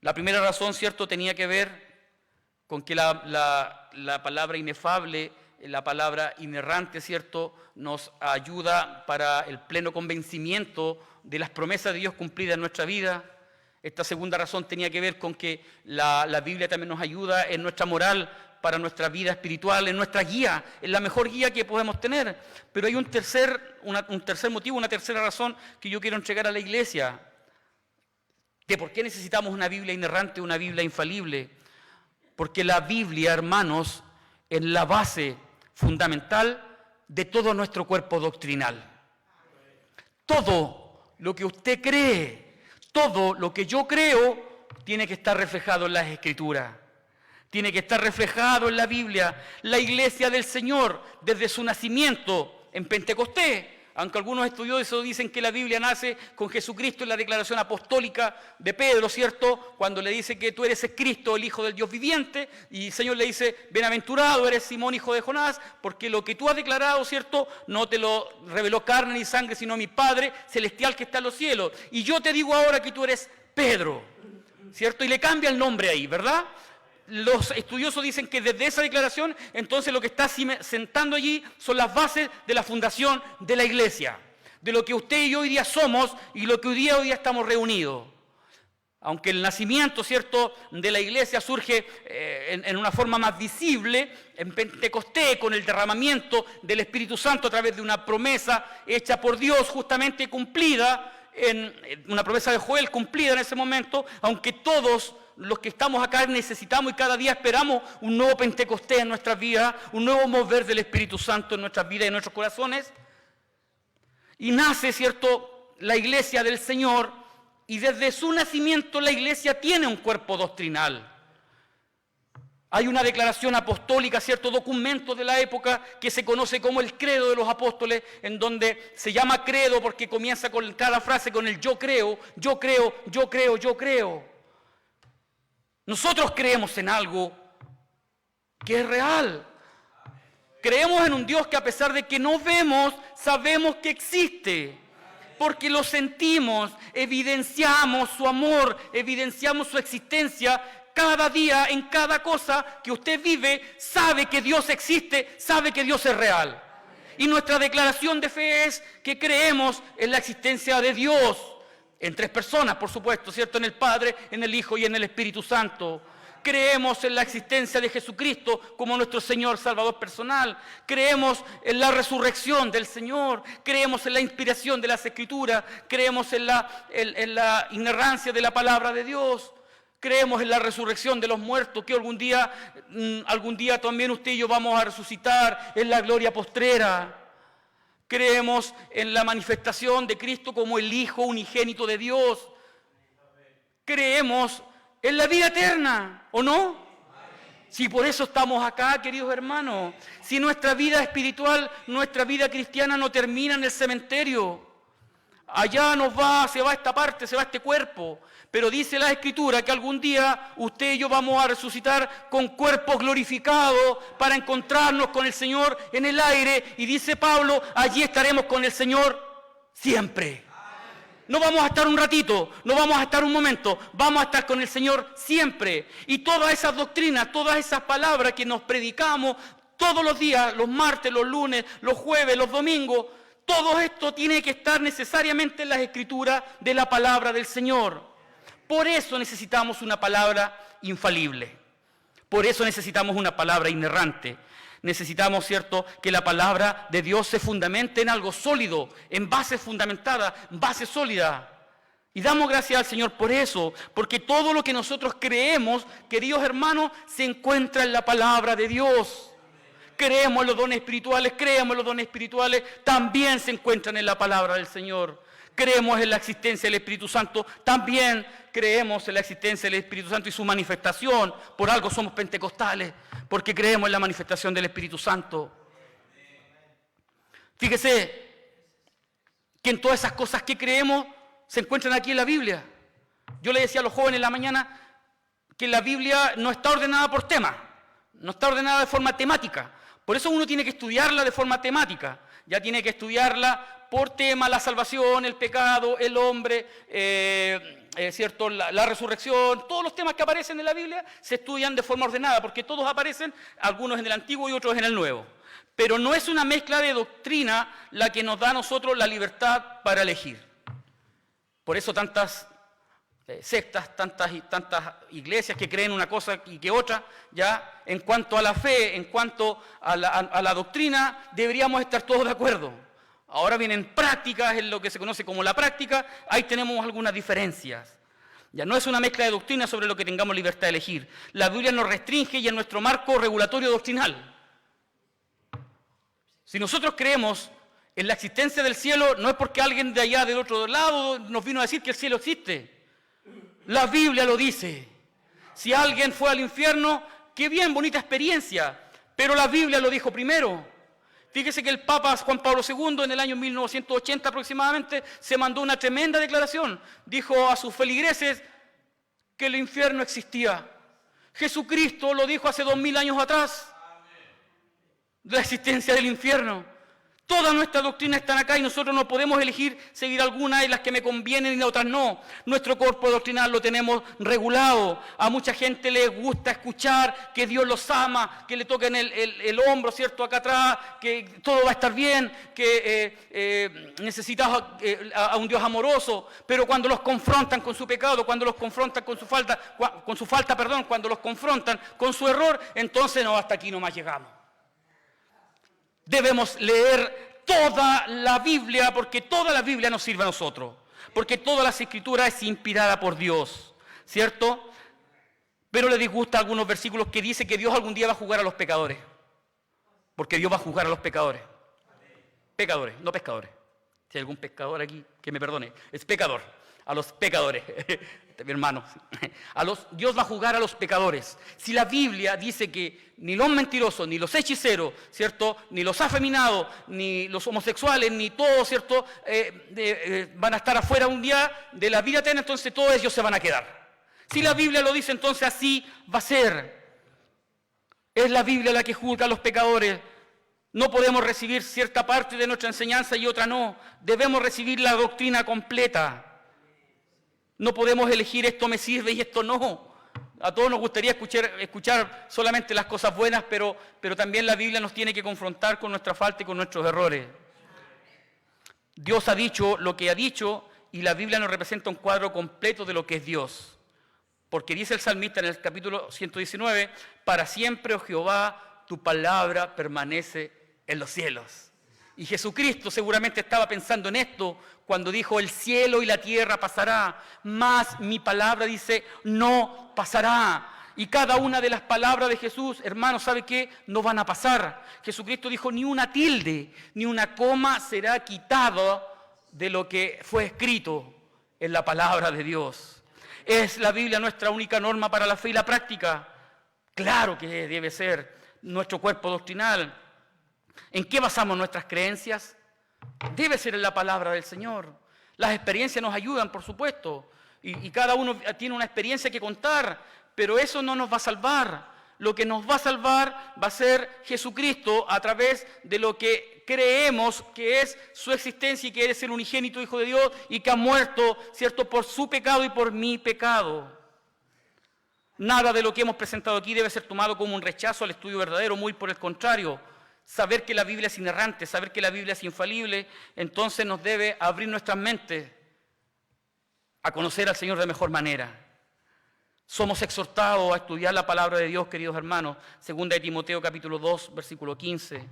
La primera razón, ¿cierto?, tenía que ver con que la palabra inefable, la palabra inerrante, ¿cierto?, nos ayuda para el pleno convencimiento de las promesas de Dios cumplidas en nuestra vida. Esta segunda razón tenía que ver con que la Biblia también nos ayuda en nuestra moral, para nuestra vida espiritual, en nuestra guía, en la mejor guía que podemos tener. Pero hay un tercer motivo, una tercera razón que yo quiero entregar a la iglesia, de por qué necesitamos una Biblia inerrante, una Biblia infalible. Porque la Biblia, hermanos, es la base fundamental de todo nuestro cuerpo doctrinal. Todo lo que usted cree, todo lo que yo creo, tiene que estar reflejado en las Escrituras. Tiene que estar reflejado en la Biblia. La iglesia del Señor, desde su nacimiento en Pentecostés, aunque algunos estudiosos dicen que la Biblia nace con Jesucristo en la declaración apostólica de Pedro, ¿cierto? Cuando le dice que tú eres Cristo, el Hijo del Dios viviente, y el Señor le dice, bienaventurado eres Simón, hijo de Jonás, porque lo que tú has declarado, ¿cierto?, no te lo reveló carne ni sangre, sino mi Padre celestial que está en los cielos. Y yo te digo ahora que tú eres Pedro, ¿cierto? Y le cambia el nombre ahí, ¿verdad? Los estudiosos dicen que desde esa declaración, entonces lo que está sentando allí son las bases de la fundación de la iglesia, de lo que usted y yo hoy día somos y lo que hoy día estamos reunidos. Aunque el nacimiento, ¿cierto?, de la iglesia surge en una forma más visible en Pentecostés, con el derramamiento del Espíritu Santo a través de una promesa hecha por Dios, justamente cumplida, en una promesa de Joel cumplida en ese momento, aunque todos los que estamos acá necesitamos y cada día esperamos un nuevo Pentecostés en nuestras vidas, un nuevo mover del Espíritu Santo en nuestras vidas y en nuestros corazones. Y nace, ¿cierto?, la iglesia del Señor, y desde su nacimiento la iglesia tiene un cuerpo doctrinal. Hay una declaración apostólica, cierto documento de la época que se conoce como el credo de los apóstoles, en donde se llama credo porque comienza con cada frase con el yo creo, yo creo, yo creo, yo creo. Nosotros creemos en algo que es real. Creemos en un Dios que a pesar de que no vemos, sabemos que existe. Porque lo sentimos, evidenciamos su amor, evidenciamos su existencia. Cada día, en cada cosa que usted vive, sabe que Dios existe, sabe que Dios es real. Y nuestra declaración de fe es que creemos en la existencia de Dios. En tres personas, por supuesto, ¿cierto? En el Padre, en el Hijo y en el Espíritu Santo. Creemos en la existencia de Jesucristo como nuestro Señor Salvador personal. Creemos en la resurrección del Señor. Creemos en la inspiración de las Escrituras. Creemos en la inerrancia de la palabra de Dios. Creemos en la resurrección de los muertos, que algún día también usted y yo vamos a resucitar en la gloria postrera. Creemos en la manifestación de Cristo como el Hijo unigénito de Dios. Creemos en la vida eterna, ¿o no? Si por eso estamos acá, queridos hermanos. Si nuestra vida espiritual, nuestra vida cristiana no termina en el cementerio. Allá se va esta parte, se va este cuerpo. Pero dice la Escritura que algún día usted y yo vamos a resucitar con cuerpos glorificados para encontrarnos con el Señor en el aire. Y dice Pablo, allí estaremos con el Señor siempre. No vamos a estar un ratito, no vamos a estar un momento, vamos a estar con el Señor siempre. Y todas esas doctrinas, todas esas palabras que nos predicamos todos los días, los martes, los lunes, los jueves, los domingos, todo esto tiene que estar necesariamente en las Escrituras de la palabra del Señor. Por eso necesitamos una palabra infalible. Por eso necesitamos una palabra inerrante. Necesitamos, ¿cierto?, que la palabra de Dios se fundamente en algo sólido, en base fundamentada, base sólida. Y damos gracias al Señor por eso, porque todo lo que nosotros creemos, queridos hermanos, se encuentra en la palabra de Dios. Creemos en los dones espirituales, también se encuentran en la palabra del Señor. Creemos en la existencia del Espíritu Santo, también creemos en la existencia del Espíritu Santo y su manifestación. Por algo somos pentecostales, porque creemos en la manifestación del Espíritu Santo. Fíjese que en todas esas cosas que creemos se encuentran aquí en la Biblia. Yo le decía a los jóvenes en la mañana que la Biblia no está ordenada por tema, no está ordenada de forma temática. Por eso uno tiene que estudiarla de forma temática. Ya tiene que estudiarla por tema, la salvación, el pecado, el hombre, ¿cierto? La resurrección. Todos los temas que aparecen en la Biblia se estudian de forma ordenada, porque todos aparecen, algunos en el Antiguo y otros en el Nuevo. Pero no es una mezcla de doctrina la que nos da a nosotros la libertad para elegir. Por eso tantas sectas, tantas iglesias que creen una cosa y que otra, ya en cuanto a la fe, en cuanto a la doctrina, deberíamos estar todos de acuerdo. Ahora vienen prácticas, en lo que se conoce como la práctica, ahí tenemos algunas diferencias. Ya no es una mezcla de doctrina sobre lo que tengamos libertad de elegir. La Biblia nos restringe y es nuestro marco regulatorio doctrinal. Si nosotros creemos en la existencia del cielo, no es porque alguien de allá del otro lado nos vino a decir que el cielo existe. La Biblia lo dice. Si alguien fue al infierno, qué bien, bonita experiencia, pero la Biblia lo dijo primero. Fíjese que el Papa Juan Pablo II en el año 1980 aproximadamente se mandó una tremenda declaración. Dijo a sus feligreses que el infierno existía. Jesucristo lo dijo hace 2000 años atrás. La existencia del infierno. Todas nuestras doctrinas están acá y nosotros no podemos elegir seguir algunas de las que me convienen y otras no. Nuestro cuerpo doctrinal lo tenemos regulado. A mucha gente le gusta escuchar que Dios los ama, que le toquen el hombro, ¿cierto?, acá atrás, que todo va a estar bien, que necesitas a un Dios amoroso. Pero cuando los confrontan con su pecado, cuando los confrontan con su falta, cuando los confrontan con su error, entonces no, hasta aquí nomás llegamos. Debemos leer toda la Biblia, porque toda la Biblia nos sirve a nosotros, porque toda la Escritura es inspirada por Dios, ¿cierto? Pero le disgusta algunos versículos que dice que Dios algún día va a juzgar a los pecadores, porque Dios va a juzgar a los pecadores. Pecadores, no pescadores. Si hay algún pescador aquí, que me perdone, es pecador, a los pecadores. Mi hermano, Dios va a juzgar a los pecadores. Si la Biblia dice que ni los mentirosos, ni los hechiceros, ¿cierto?, ni los afeminados, ni los homosexuales, ni todos, ¿cierto?, van a estar afuera un día de la vida eterna, entonces todos ellos se van a quedar. Si la Biblia lo dice, entonces así va a ser. Es la Biblia la que juzga a los pecadores. No podemos recibir cierta parte de nuestra enseñanza y otra no. Debemos recibir la doctrina completa. No podemos elegir esto me sirve y esto no. A todos nos gustaría escuchar solamente las cosas buenas, pero también la Biblia nos tiene que confrontar con nuestra falta y con nuestros errores. Dios ha dicho lo que ha dicho y la Biblia nos representa un cuadro completo de lo que es Dios. Porque dice el salmista en el capítulo 119, para siempre, oh Jehová, tu palabra permanece en los cielos. Y Jesucristo seguramente estaba pensando en esto cuando dijo, el cielo y la tierra pasará, mas mi palabra, dice, no pasará. Y cada una de las palabras de Jesús, hermanos, ¿sabe qué? No van a pasar. Jesucristo dijo, ni una tilde, ni una coma será quitado de lo que fue escrito en la palabra de Dios. ¿Es la Biblia nuestra única norma para la fe y la práctica? Claro que debe ser nuestro cuerpo doctrinal. ¿En qué basamos nuestras creencias? Debe ser en la palabra del Señor. Las experiencias nos ayudan, por supuesto, y cada uno tiene una experiencia que contar, pero eso no nos va a salvar. Lo que nos va a salvar va a ser Jesucristo a través de lo que creemos que es su existencia y que es el unigénito Hijo de Dios y que ha muerto, ¿cierto?, por su pecado y por mi pecado. Nada de lo que hemos presentado aquí debe ser tomado como un rechazo al estudio verdadero, muy por el contrario. Saber que la Biblia es inerrante, saber que la Biblia es infalible, entonces nos debe abrir nuestras mentes a conocer al Señor de mejor manera. Somos exhortados a estudiar la palabra de Dios, queridos hermanos. Segunda de Timoteo capítulo 2, versículo 15.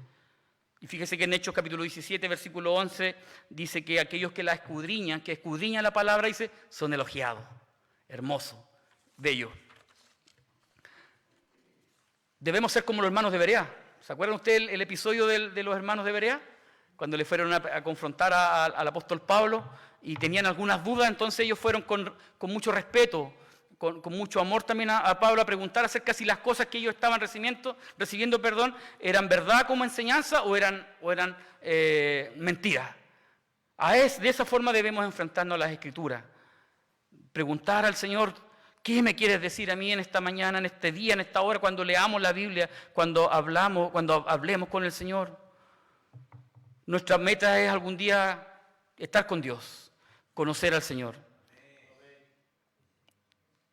Y fíjese que en Hechos capítulo 17, versículo 11, dice que aquellos que la escudriñan, que escudriñan la palabra, dice, son elogiados. Hermoso, bello. Debemos ser como los hermanos de Berea. ¿Se acuerdan ustedes el episodio de los hermanos de Berea? Cuando le fueron a confrontar al apóstol Pablo y tenían algunas dudas, entonces ellos fueron con mucho respeto, con mucho amor también a Pablo a preguntar acerca si las cosas que ellos estaban recibiendo, eran verdad como enseñanza o eran mentiras. De esa forma debemos enfrentarnos a las Escrituras. Preguntar al Señor, ¿qué me quieres decir a mí en esta mañana, en este día, en esta hora, cuando leamos la Biblia, cuando hablemos con el Señor? Nuestra meta es algún día estar con Dios, conocer al Señor.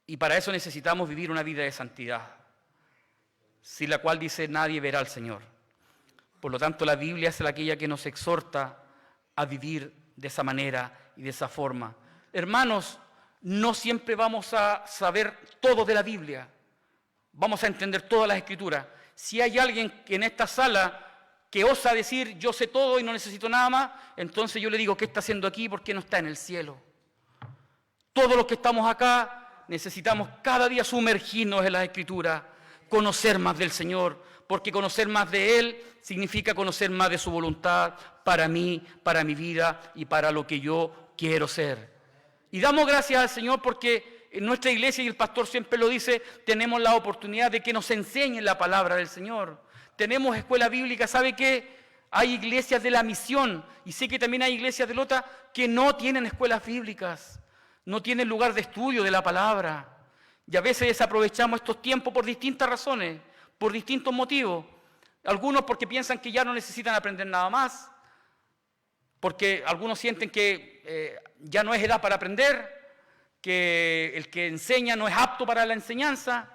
Y para eso necesitamos vivir una vida de santidad, sin la cual dice nadie verá al Señor. Por lo tanto, la Biblia es aquella que nos exhorta a vivir de esa manera y de esa forma. Hermanos, no siempre vamos a saber todo de la Biblia, vamos a entender todas las Escrituras. Si hay alguien que en esta sala que osa decir yo sé todo y no necesito nada más, entonces yo le digo, ¿qué está haciendo aquí? ¿Por qué no está en el cielo? Todos los que estamos acá necesitamos cada día sumergirnos en las Escrituras, conocer más del Señor, porque conocer más de Él significa conocer más de su voluntad para mí, para mi vida y para lo que yo quiero ser. Y damos gracias al Señor porque en nuestra iglesia, y el pastor siempre lo dice, tenemos la oportunidad de que nos enseñen la palabra del Señor. Tenemos escuela bíblica, ¿sabe qué? Hay iglesias de la misión y sé que también hay iglesias de Lota que no tienen escuelas bíblicas, no tienen lugar de estudio de la palabra. Y a veces desaprovechamos estos tiempos por distintas razones, por distintos motivos. Algunos porque piensan que ya no necesitan aprender nada más, porque algunos sienten que ya no es edad para aprender, que el que enseña no es apto para la enseñanza,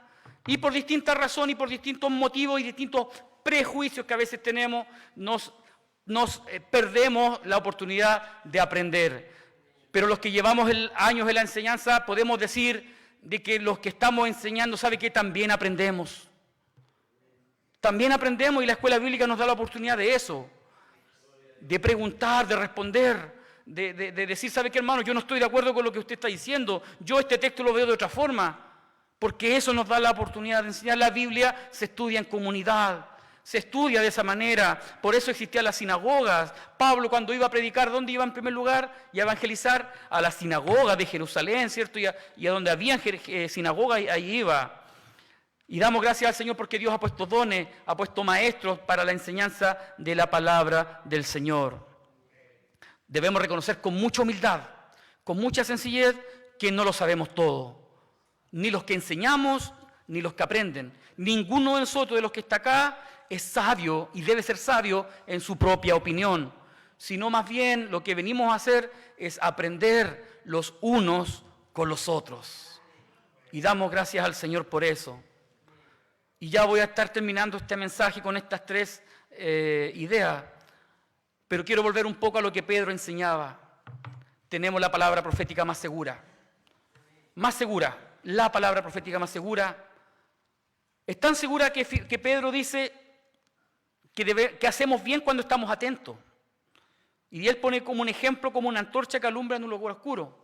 y por distintas razones y por distintos motivos y distintos prejuicios que a veces tenemos, nos perdemos la oportunidad de aprender. Pero los que llevamos años en la enseñanza podemos decir de que los que estamos enseñando, ¿sabe qué? También aprendemos. También aprendemos y la escuela bíblica nos da la oportunidad de eso, de preguntar, de responder, de decir, ¿sabe qué, hermano? Yo no estoy de acuerdo con lo que usted está diciendo, yo este texto lo veo de otra forma, porque eso nos da la oportunidad de enseñar. La Biblia se estudia en comunidad, se estudia de esa manera, por eso existían las sinagogas. Pablo cuando iba a predicar, ¿dónde iba en primer lugar? Y a evangelizar a la sinagoga de Jerusalén, ¿cierto? Y a donde había sinagogas, ahí iba. Y damos gracias al Señor porque Dios ha puesto dones, ha puesto maestros para la enseñanza de la palabra del Señor. Debemos reconocer con mucha humildad, con mucha sencillez, que no lo sabemos todo. Ni los que enseñamos, ni los que aprenden. Ninguno de nosotros, de los que está acá, es sabio y debe ser sabio en su propia opinión. Sino más bien lo que venimos a hacer es aprender los unos con los otros. Y damos gracias al Señor por eso. Y ya voy a estar terminando este mensaje con estas tres ideas. Pero quiero volver un poco a lo que Pedro enseñaba. Tenemos la palabra profética más segura. Más segura. La palabra profética más segura. Es tan segura que Pedro dice que hacemos bien cuando estamos atentos. Y él pone como un ejemplo, como una antorcha que alumbra en un lugar oscuro.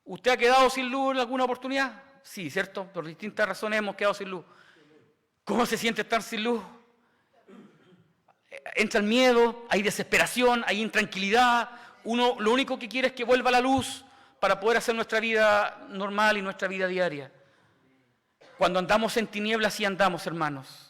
¿Usted ha quedado sin luz en alguna oportunidad? Sí, ¿cierto? Por distintas razones hemos quedado sin luz. ¿Cómo se siente estar sin luz? Entra el miedo, hay desesperación, hay intranquilidad. Uno lo único que quiere es que vuelva la luz para poder hacer nuestra vida normal y nuestra vida diaria. Cuando andamos en tinieblas, sí andamos, hermanos.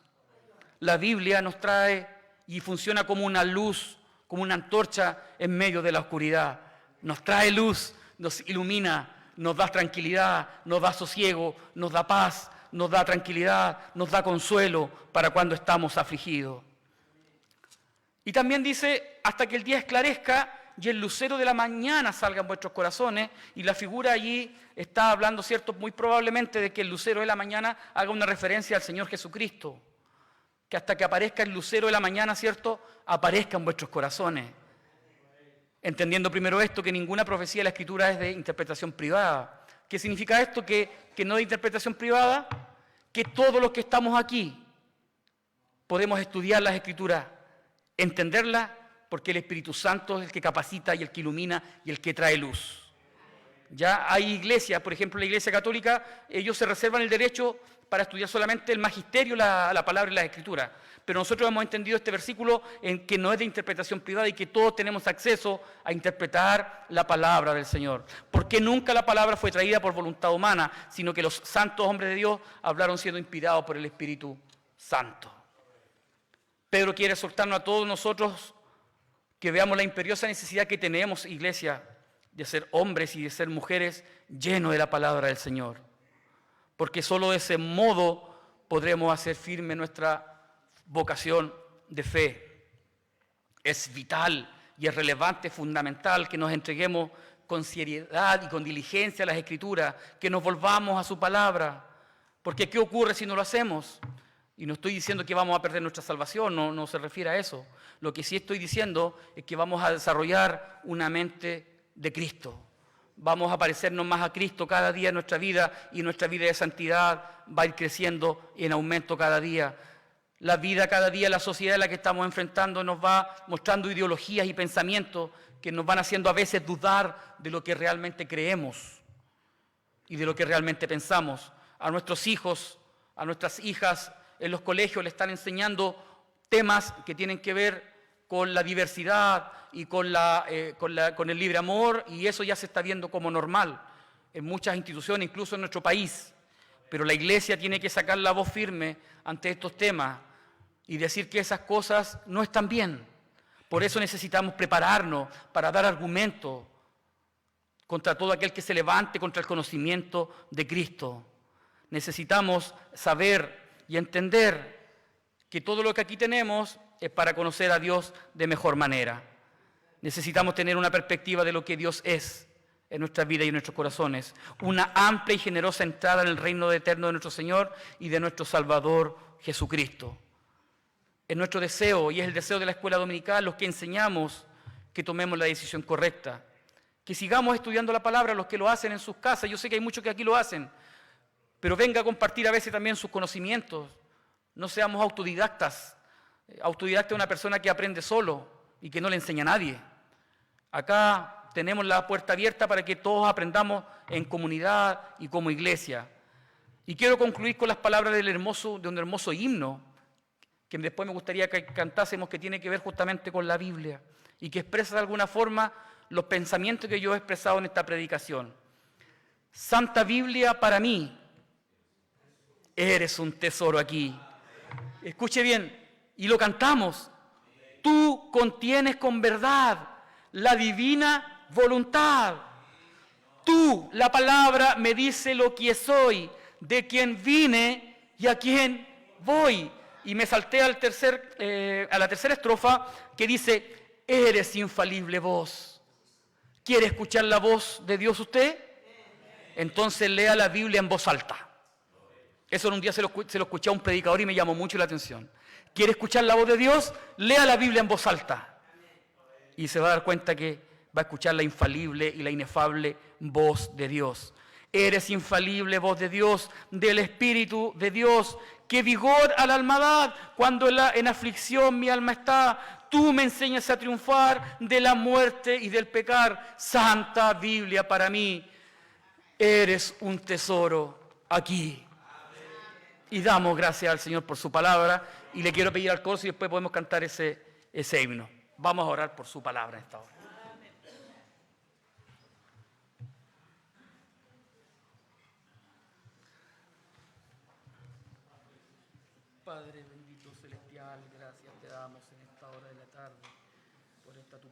La Biblia nos trae y funciona como una luz, como una antorcha en medio de la oscuridad. Nos trae luz, nos ilumina, nos da tranquilidad, nos da sosiego, nos da paz, nos da tranquilidad, nos da consuelo para cuando estamos afligidos. Y también dice, hasta que el día esclarezca y el lucero de la mañana salga en vuestros corazones, y la figura allí está hablando, ¿cierto?, muy probablemente de que el lucero de la mañana haga una referencia al Señor Jesucristo, que hasta que aparezca el lucero de la mañana, ¿cierto?, aparezca en vuestros corazones. Entendiendo primero esto, que ninguna profecía de la Escritura es de interpretación privada, ¿Qué significa esto? Que no hay interpretación privada, que todos los que estamos aquí podemos estudiar las Escrituras, entenderlas, porque el Espíritu Santo es el que capacita y el que ilumina y el que trae luz. Ya hay iglesias, por ejemplo la Iglesia Católica, ellos se reservan el derecho para estudiar solamente el magisterio, la palabra y las Escrituras. Pero nosotros hemos entendido este versículo en que no es de interpretación privada y que todos tenemos acceso a interpretar la palabra del Señor. Porque nunca la palabra fue traída por voluntad humana, sino que los santos hombres de Dios hablaron siendo inspirados por el Espíritu Santo. Pedro quiere exhortarnos a todos nosotros que veamos la imperiosa necesidad que tenemos, iglesia, de ser hombres y de ser mujeres llenos de la palabra del Señor. Porque solo de ese modo podremos hacer firme nuestra vocación de fe. Es vital y es relevante, fundamental que nos entreguemos con seriedad y con diligencia a las Escrituras, que nos volvamos a su palabra. Porque ¿qué ocurre si no lo hacemos? Y no estoy diciendo que vamos a perder nuestra salvación, no se refiere a eso. Lo que sí estoy diciendo es que vamos a desarrollar una mente de Cristo. Vamos a parecernos más a Cristo cada día en nuestra vida y nuestra vida de santidad va a ir creciendo en aumento cada día. La vida cada día, la sociedad en la que estamos enfrentando nos va mostrando ideologías y pensamientos que nos van haciendo a veces dudar de lo que realmente creemos y de lo que realmente pensamos. A nuestros hijos, a nuestras hijas en los colegios le están enseñando temas que tienen que ver con la diversidad y con el libre amor, y eso ya se está viendo como normal en muchas instituciones, incluso en nuestro país. Pero la Iglesia tiene que sacar la voz firme ante estos temas y decir que esas cosas no están bien. Por eso necesitamos prepararnos para dar argumentos contra todo aquel que se levante contra el conocimiento de Cristo. Necesitamos saber y entender que todo lo que aquí tenemos es para conocer a Dios de mejor manera. Necesitamos tener una perspectiva de lo que Dios es en nuestras vidas y en nuestros corazones. Una amplia y generosa entrada en el reino eterno de nuestro Señor y de nuestro Salvador Jesucristo. Es nuestro deseo y es el deseo de la escuela dominical, los que enseñamos, que tomemos la decisión correcta. Que sigamos estudiando la palabra, los que lo hacen en sus casas. Yo sé que hay muchos que aquí lo hacen, pero venga a compartir a veces también sus conocimientos. No seamos autodidactas. Autodidacta es una persona que aprende solo y que no le enseña a nadie. Acá tenemos la puerta abierta para que todos aprendamos en comunidad y como iglesia. Y quiero concluir con las palabras de un hermoso himno que después me gustaría que cantásemos, que tiene que ver justamente con la Biblia y que expresa de alguna forma los pensamientos que yo he expresado en esta predicación. Santa Biblia para mí, eres un tesoro aquí. Escuche bien, y lo cantamos. Tú contienes con verdad la divina voluntad. Tú, la palabra, me dice lo que soy, de quien vine y a quien voy. Y me salté a la tercera estrofa que dice, eres infalible voz. ¿Quiere escuchar la voz de Dios usted? Entonces lea la Biblia en voz alta. Eso un día se lo escuché a un predicador y me llamó mucho la atención. ¿Quiere escuchar la voz de Dios? Lea la Biblia en voz alta. Y se va a dar cuenta que va a escuchar la infalible y la inefable voz de Dios. Eres infalible voz de Dios, del Espíritu de Dios, que vigor al alma da, cuando en aflicción mi alma está. Tú me enseñas a triunfar de la muerte y del pecar. Santa Biblia para mí, eres un tesoro aquí. Y damos gracias al Señor por su palabra. Y le quiero pedir al coro si después podemos cantar ese himno. Vamos a orar por su palabra en esta hora. Padre bendito celestial, gracias te damos en esta hora de la tarde por esta tu palabra.